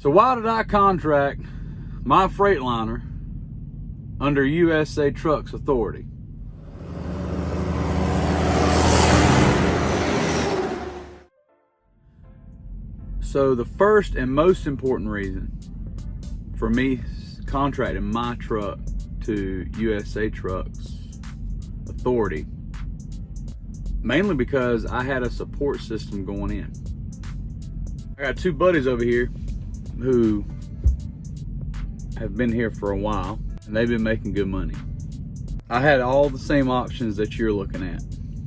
So why did I contract my Freightliner under USA Trucks Authority? So the first and most important reason for me contracting my truck to USA Trucks Authority, mainly because I had a support system going in. I got two buddies over here who have been here for a while, and they've been making good money. I had all the same options that you're looking at,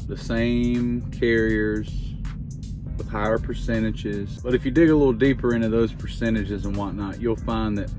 the same carriers with higher percentages. But if you dig a little deeper into those percentages and whatnot, you'll find that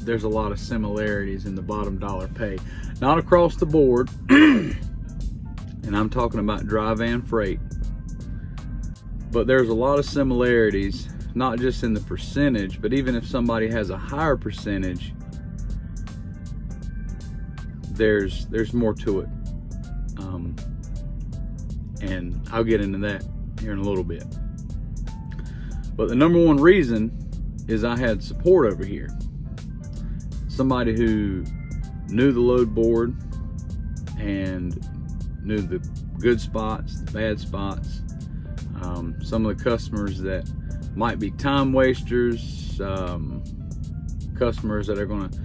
there's a lot of similarities in the bottom dollar pay. Not across the board, and I'm talking about dry van freight, but there's a lot of similarities, not just in the percentage, but even if somebody has a higher percentage, there's more to it. And I'll get into that here in a little bit. But the number one reason is I had support over here. Somebody who knew the load board and knew the good spots, the bad spots, some of the customers that might be time wasters, customers that are going to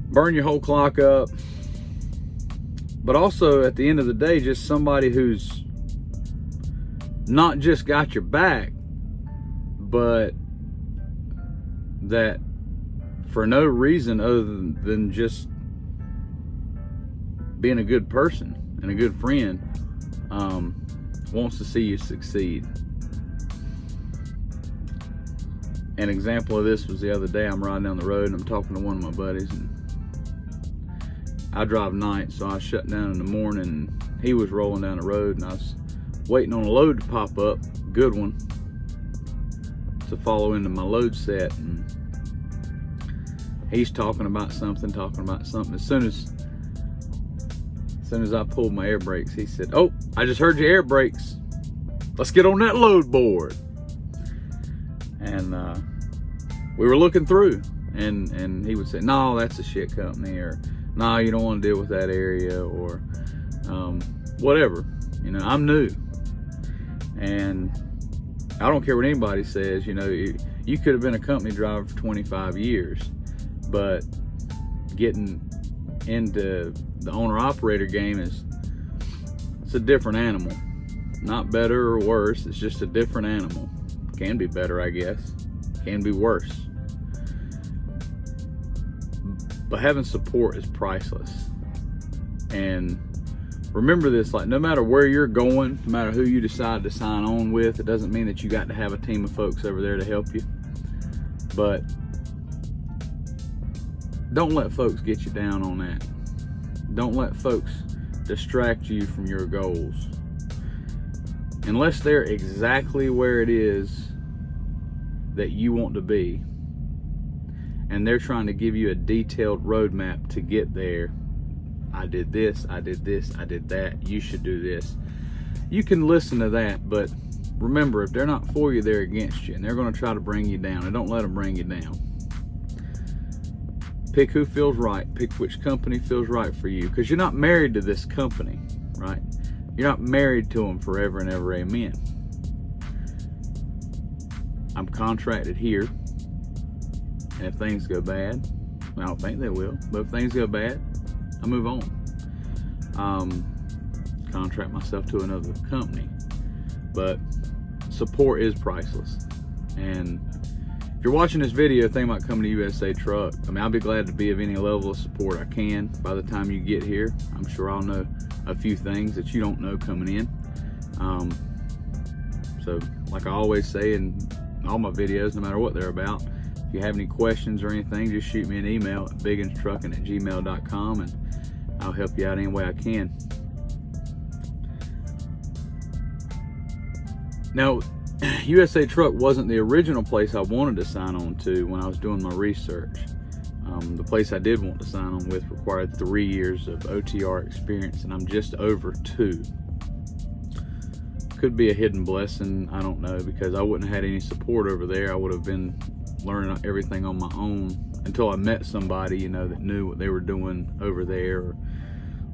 burn your whole clock up, but also at the end of the day, just somebody who's not just got your back, but that for no reason other than just being a good person and a good friend, wants to see you succeed. An example of this was the other day. I'm riding down the road and I'm talking to one of my buddies, and I drive night, so I shut down in the morning, and he was rolling down the road, and I was waiting on a load to pop up, good one, to follow into my load set, and he's talking about something. As soon as I pulled my air brakes, he said, "Oh, I just heard your air brakes. Let's get on that load board." And we were looking through, and he would say, "No, that's a shit company," or "No, you don't want to deal with that area," or whatever. You know, I'm new, and I don't care what anybody says. You know, you could have been a company driver for 25 years, but getting into the owner-operator game it's a different animal. Not better or worse, it's just a different animal. Can be better, I guess. Can be worse. But having support is priceless. And remember this, like, no matter where you're going, no matter who you decide to sign on with, it doesn't mean that you got to have a team of folks over there to help you. But don't let folks get you down on that. Don't let folks distract you from your goals. Unless they're exactly where it is that you want to be, and they're trying to give you a detailed roadmap to get there. I did this, I did this, I did that, you should do this. You can listen to that, but remember, if they're not for you, they're against you, and they're going to try to bring you down, and don't let them bring you down. Pick who feels right. Pick which company feels right for you, because you're not married to this company, right? You're not married to them forever and ever, amen. I'm contracted here, and if things go bad, I don't think they will, but if things go bad, I move on. Contract myself to another company, but support is priceless. And if you're watching this video thinking about coming to USA Truck, I mean, I'll be glad to be of any level of support I can. By the time you get here, I'm sure I'll know a few things that you don't know coming in. So like I always say in all my videos, no matter what they're about, if you have any questions or anything, just shoot me an email at bigginstrucking@gmail.com, and I'll help you out any way I can. Now, USA Truck wasn't the original place I wanted to sign on to when I was doing my research. The place I did want to sign on with required 3 years of OTR experience, and I'm just over 2. Could be a hidden blessing, I don't know, because I wouldn't have had any support over there. I would have been learning everything on my own until I met somebody, you know, that knew what they were doing over there or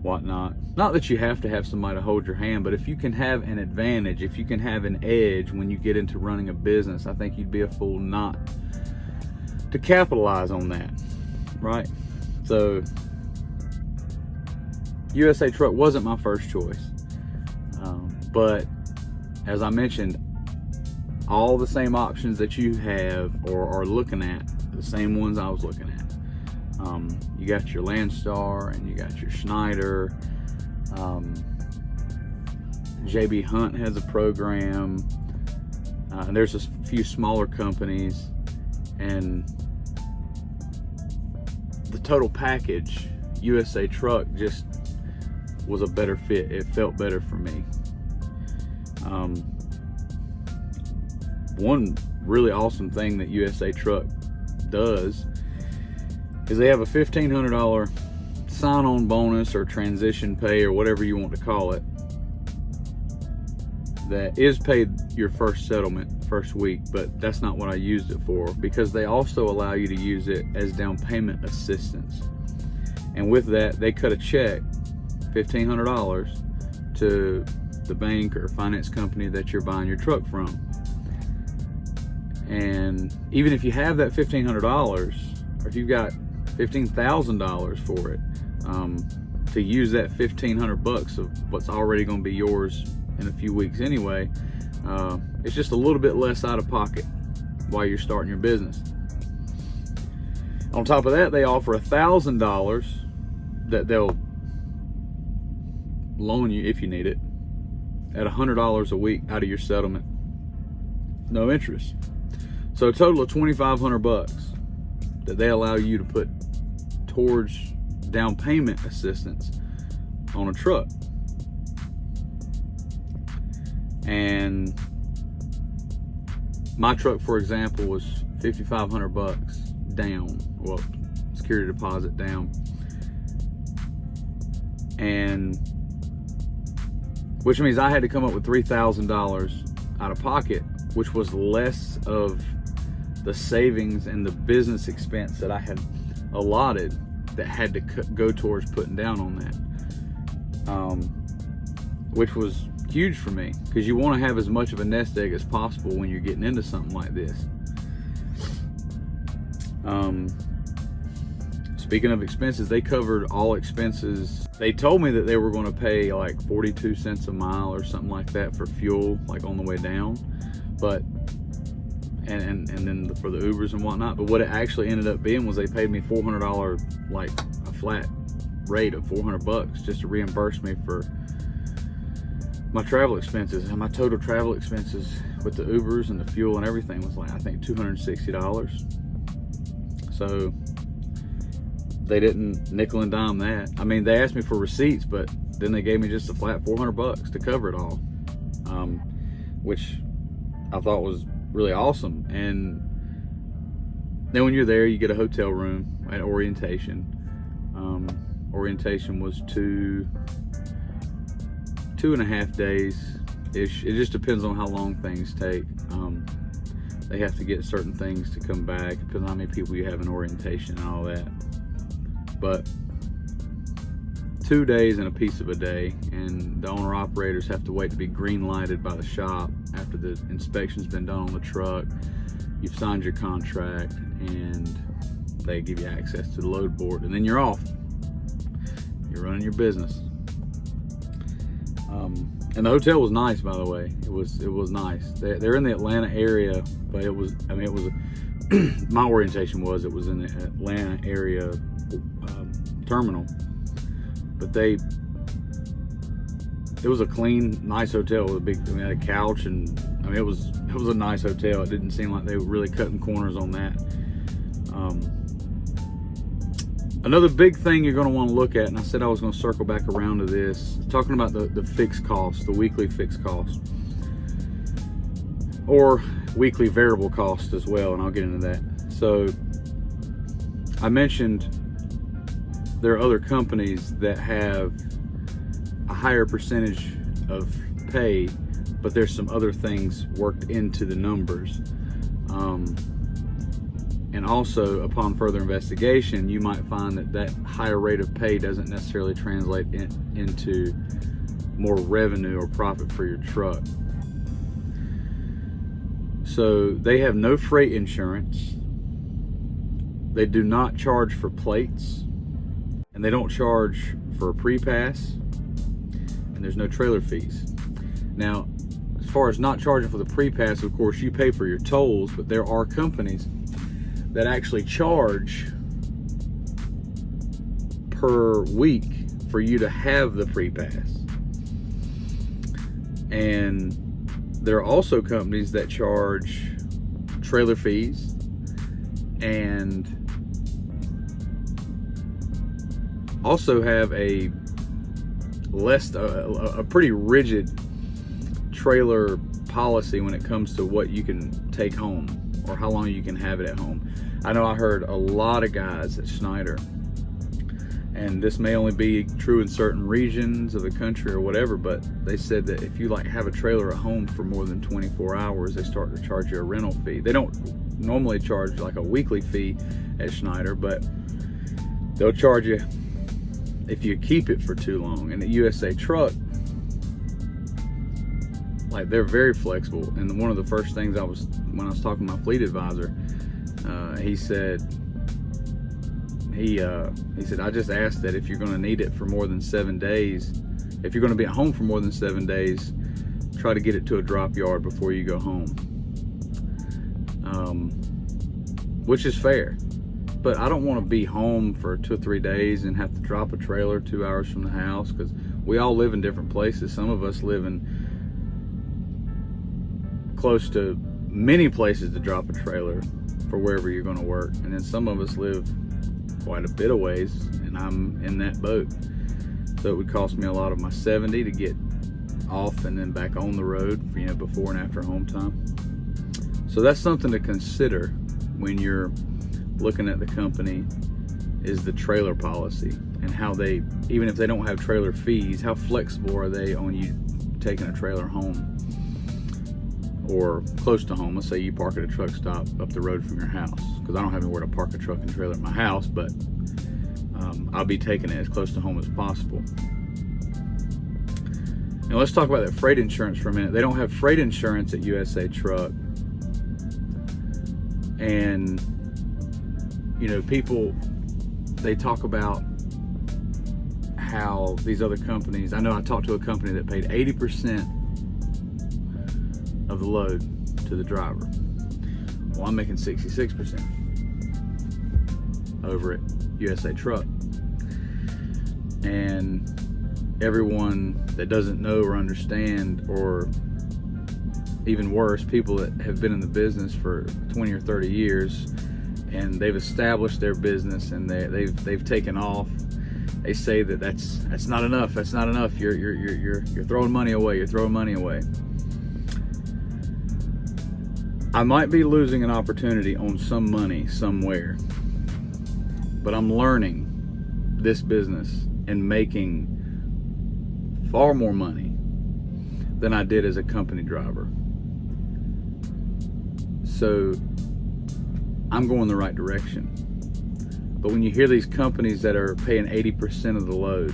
whatnot. Not that you have to have somebody to hold your hand, but if you can have an advantage, if you can have an edge when you get into running a business, I think you'd be a fool not to capitalize on that, right? So USA Truck wasn't my first choice, but as I mentioned, all the same options that you have or are looking at, the same ones I was looking at. You got your Landstar and you got your Schneider. JB Hunt has a program. And there's a few smaller companies, and the total package, USA Truck just was a better fit. It felt better for me. One really awesome thing that USA Truck does is they have a $1,500 sign-on bonus or transition pay or whatever you want to call it that is paid your first settlement, first week, but that's not what I used it for, because they also allow you to use it as down payment assistance. And with that, they cut a check, $1,500, to the bank or finance company that you're buying your truck from. And even if you have that $1,500, or if you've got $15,000 for it, to use that $1,500 of what's already going to be yours in a few weeks anyway, it's just a little bit less out of pocket while you're starting your business. On top of that, they offer $1,000 that they'll loan you if you need it at $100 a week out of your settlement, no interest. So a total of $2,500 that they allow you to put towards down payment assistance on a truck. And my truck, for example, was $5,500 down, well, security deposit down, and which means I had to come up with $3,000 out of pocket, which was less of the savings and the business expense that I had allotted that had to go towards putting down on that, which was huge for me, because you want to have as much of a nest egg as possible when you're getting into something like this. Speaking of expenses, they covered all expenses. They told me that they were going to pay like 42 cents a mile or something like that for fuel, like on the way down, but and then for the Ubers and whatnot. But what it actually ended up being was they paid me $400, like a flat rate of $400 just to reimburse me for my travel expenses. And my total travel expenses with the Ubers and the fuel and everything was like, I think $260. So they didn't nickel and dime that. I mean, they asked me for receipts, but then they gave me just a flat $400 to cover it all, which I thought was really awesome. And then when you're there, you get a hotel room at orientation. Orientation was 2.5 days ish. It just depends on how long things take. They have to get certain things to come back. Depends on how many people you have in orientation and all that. But 2 days and a piece of a day, and the owner operators have to wait to be green lighted by the shop after the inspection's been done on the truck. You've signed your contract, and they give you access to the load board, and then you're off. You're running your business. And the hotel was nice, by the way. It was nice. They're in the Atlanta area, but it was my orientation was it was in the Atlanta area terminal. But it was a clean, nice hotel with a big, had a couch, and it was a nice hotel. It didn't seem like they were really cutting corners on that. Another big thing you're going to want to look at, and I said I was going to circle back around to this, talking about the fixed cost, the weekly fixed cost, or weekly variable cost as well, and I'll get into that. So I mentioned there are other companies that have a higher percentage of pay, but there's some other things worked into the numbers. And also, upon further investigation, you might find that that higher rate of pay doesn't necessarily translate into more revenue or profit for your truck. So they have no freight insurance. They do not charge for plates, and they don't charge for a pre-pass, and there's no trailer fees. Now, as far as not charging for the pre-pass, of course, you pay for your tolls, but there are companies that actually charge per week for you to have the pre-pass. And there are also companies that charge trailer fees and also have a pretty rigid trailer policy when it comes to what you can take home or how long you can have it at home. I know I heard a lot of guys at Schneider, and this may only be true in certain regions of the country or whatever, but they said that if you have a trailer at home for more than 24 hours, they start to charge you a rental fee. They don't normally charge like a weekly fee at Schneider, but they'll charge you if you keep it for too long. And at USA Truck, like, they're very flexible. And one of the first things when I was talking to my fleet advisor, he said, I just asked that if you're going to need it for more than 7 days, if you're going to be at home for more than 7 days, try to get it to a drop yard before you go home. Which is fair. But I don't want to be home for 2 or 3 days and have to drop a trailer 2 hours from the house, because we all live in different places. Some of us live in close to many places to drop a trailer for wherever you're going to work, and then some of us live quite a bit of ways, and I'm in that boat. So it would cost me a lot of my 70 to get off and then back on the road, before and after home time. So that's something to consider when you're looking at the company, is the trailer policy and how they, even if they don't have trailer fees, how flexible are they on you taking a trailer home or close to home. Let's say you park at a truck stop up the road from your house, because I don't have anywhere to park a truck and trailer at my house, but I'll be taking it as close to home as possible. Now let's talk about that freight insurance for a minute. They don't have freight insurance at USA Truck. And people, they talk about how these other companies, I know I talked to a company that paid 80% of the load to the driver. Well, I'm making 66% over at USA Truck. And everyone that doesn't know or understand, or even worse, people that have been in the business for 20 or 30 years, and they've established their business and they've taken off, they say that that's not enough. That's not enough. You're throwing money away. You're throwing money away. I might be losing an opportunity on some money somewhere, but I'm learning this business and making far more money than I did as a company driver. So I'm going the right direction. But when you hear these companies that are paying 80% of the load,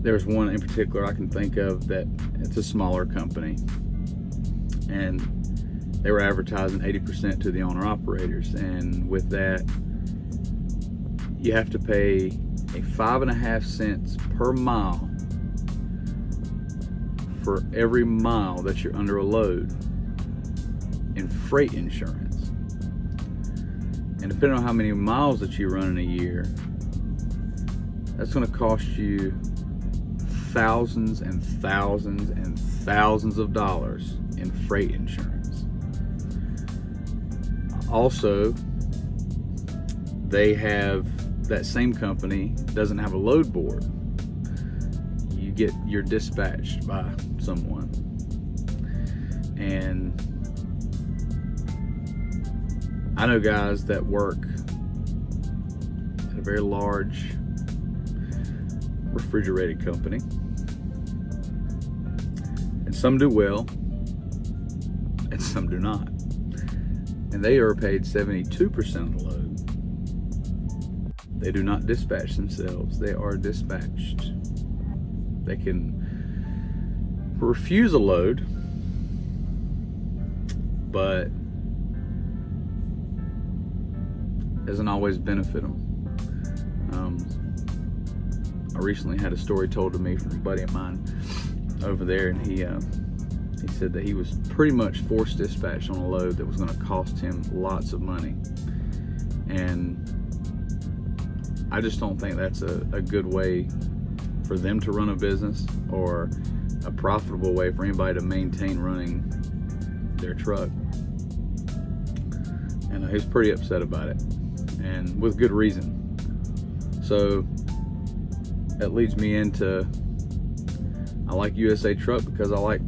there's one in particular I can think of that it's a smaller company, and they were advertising 80% to the owner-operators, and with that, you have to pay a 5.5 cents per mile for every mile that you're under a load in freight insurance. And depending on how many miles that you run in a year, that's going to cost you thousands and thousands and thousands of dollars in freight insurance. Also, that same company doesn't have a load board. You're dispatched by someone, and I know guys that work at a very large refrigerated company, and some do well and some do not. And they are paid 72% of the load. They do not dispatch themselves. They are dispatched. They can refuse a load, but doesn't always benefit them. I recently had a story told to me from a buddy of mine over there, and he said that he was pretty much forced dispatched on a load that was going to cost him lots of money. And I just don't think that's a good way for them to run a business, or a profitable way for anybody to maintain running their truck. And he was pretty upset about it, and with good reason. So that leads me into, I like USA Truck because I like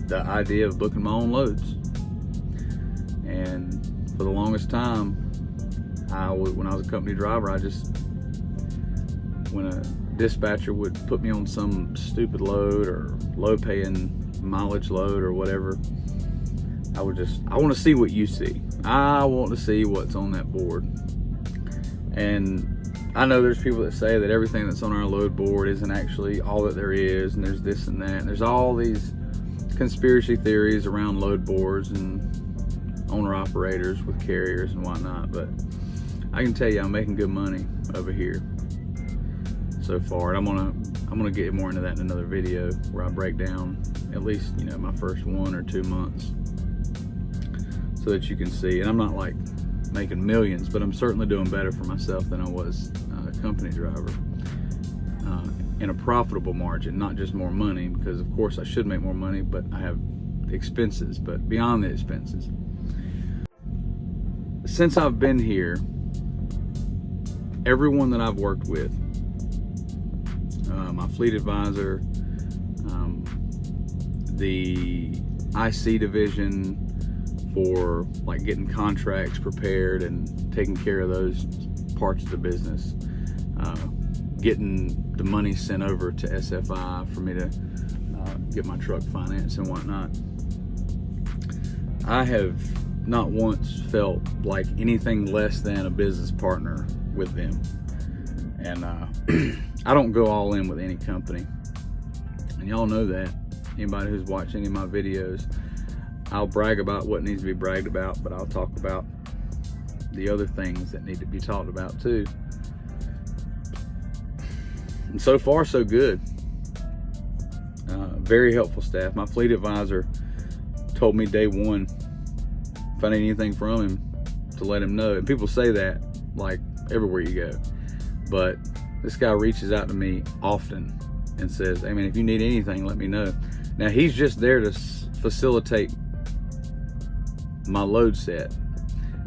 the idea of booking my own loads. And for the longest time, when I was a company driver, when a dispatcher would put me on some stupid load or low paying mileage load or whatever, I want to see what you see. I want to see what's on that board. And I know there's people that say that everything that's on our load board isn't actually all that there is, and there's this and that, and there's all these conspiracy theories around load boards and owner operators with carriers and whatnot. But I can tell you, I'm making good money over here so far, and I'm gonna get more into that in another video where I break down at least, you know, my first 1 or 2 months, so that you can see. And I'm not like making millions, but I'm certainly doing better for myself than I was a company driver, in a profitable margin, not just more money, because of course I should make more money, but I have expenses, but beyond the expenses. Since I've been here, everyone that I've worked with, my fleet advisor, the IC division for like getting contracts prepared and taking care of those parts of the business, getting the money sent over to SFI for me to get my truck financed and whatnot, I have not once felt like anything less than a business partner with them. And I don't go all in with any company, and y'all know that. Anybody who's watched any of my videos, I'll brag about what needs to be bragged about, but I'll talk about the other things that need to be talked about too. And so far, so good. Very helpful staff. My fleet advisor told me day one, if I need anything from him, to let him know. And people say that like everywhere you go, but this guy reaches out to me often and says, hey man, if you need anything, let me know. Now he's just there to facilitate my load set,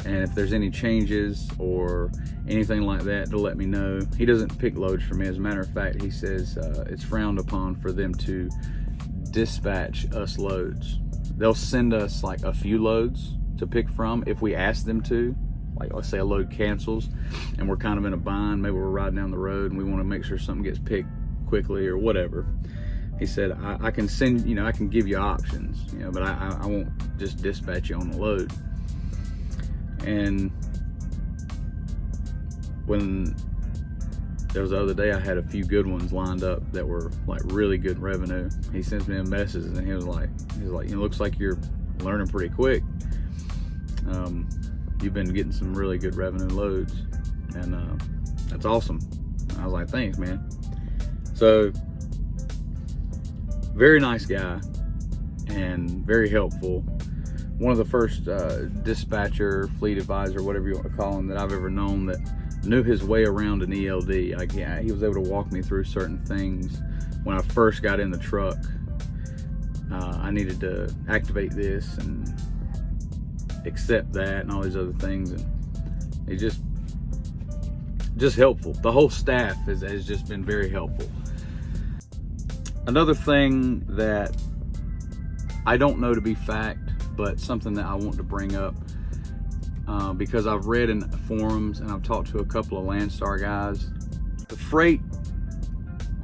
and if there's any changes or anything like that, to let me know. He doesn't pick loads for me. As a matter of fact, he says it's frowned upon for them to dispatch us loads. They'll send us like a few loads to pick from if we ask them to. Like, let's say a load cancels and we're kind of in a bind, maybe we're riding down the road and we want to make sure something gets picked quickly or whatever. He said, I can send, you know, I can give you options, you know, but I won't just dispatch you on the load. And when there was the other day, I had a few good ones lined up that were like really good revenue. He sends me a message and he was like, it looks like you're learning pretty quick. You've been getting some really good revenue loads, and that's awesome. I was like, thanks, man. So, very nice guy and very helpful. One of the first dispatcher, fleet advisor, whatever you want to call him, that I've ever known that knew his way around an ELD. Like, yeah, he was able to walk me through certain things. When I first got in the truck, I needed to activate this and accept that and all these other things, and it's just helpful. The whole staff has just been very helpful. Another thing that I don't know to be fact, but something that I want to bring up, because I've read in forums and I've talked to a couple of Landstar guys, the freight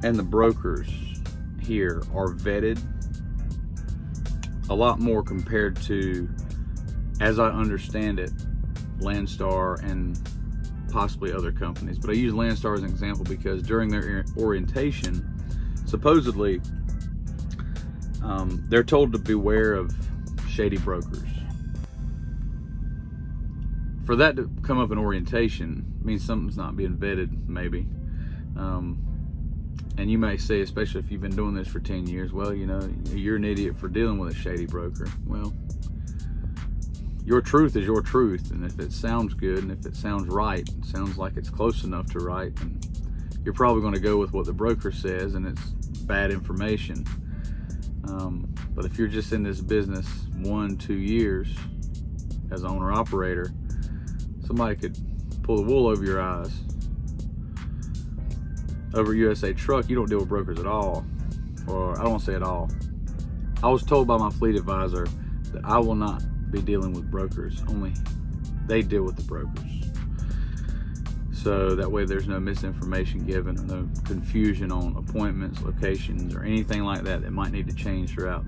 and the brokers here are vetted a lot more compared to, as I understand it, Landstar and possibly other companies. But I use Landstar as an example because during their orientation, supposedly, they're told to beware of shady brokers. For that to come up in orientation means something's not being vetted, maybe. And you may say, especially if you've been doing this for 10 years, well, you know, you're an idiot for dealing with a shady broker. Well, your truth is your truth, and if it sounds good and if it sounds right, it sounds like it's close enough to right, and you're probably going to go with what the broker says, and it's bad information. But if you're just in this business 1-2 years as owner operator, somebody could pull the wool over your eyes. Over USA Truck, you don't deal with brokers at all, or I don't want to say at all. I was told by my fleet advisor that I will not be dealing with brokers, only they deal with the brokers. So that way there's no misinformation given or no confusion on appointments, locations, or anything like that that might need to change throughout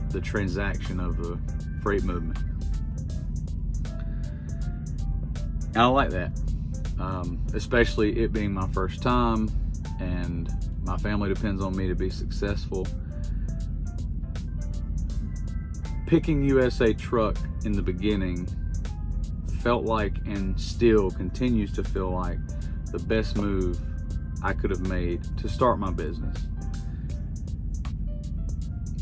the transaction of the freight movement. And I like that, especially it being my first time and my family depends on me to be successful. Picking USA Truck in the beginning felt like, and still continues to feel like, the best move I could have made to start my business.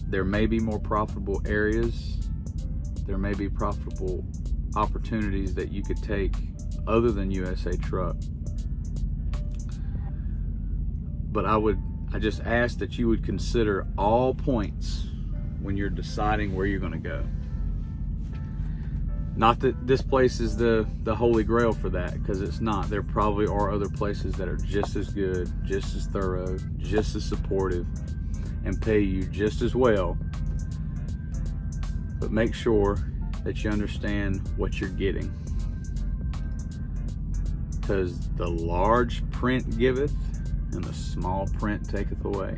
There may be more profitable areas, there may be profitable opportunities that you could take other than USA Truck, but I just ask that you would consider all points when you're deciding where you're going to go. Not that this place is the holy grail for that, because it's not. There probably are other places that are just as good, just as thorough, just as supportive, and pay you just as well. But make sure that you understand what you're getting, because the large print giveth and the small print taketh away.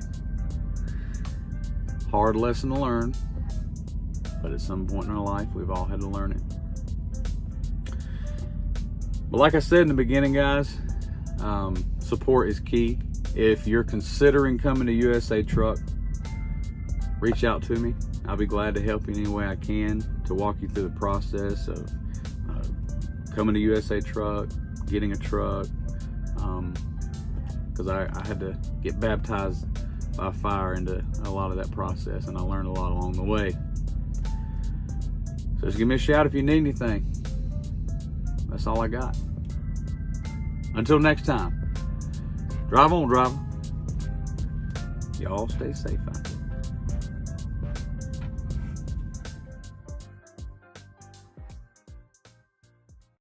Hard lesson to learn, but at some point in our life we've all had to learn it. But like I said in the beginning, guys, support is key. If you're considering coming to USA Truck, reach out to me. I'll be glad to help you any way I can to walk you through the process of coming to USA Truck, getting a truck, because I had to get baptized by fire into a lot of that process, and I learned a lot along the way. So just give me a shout if you need anything. That's all I got. Until next time, drive on, driver. Y'all stay safe out there.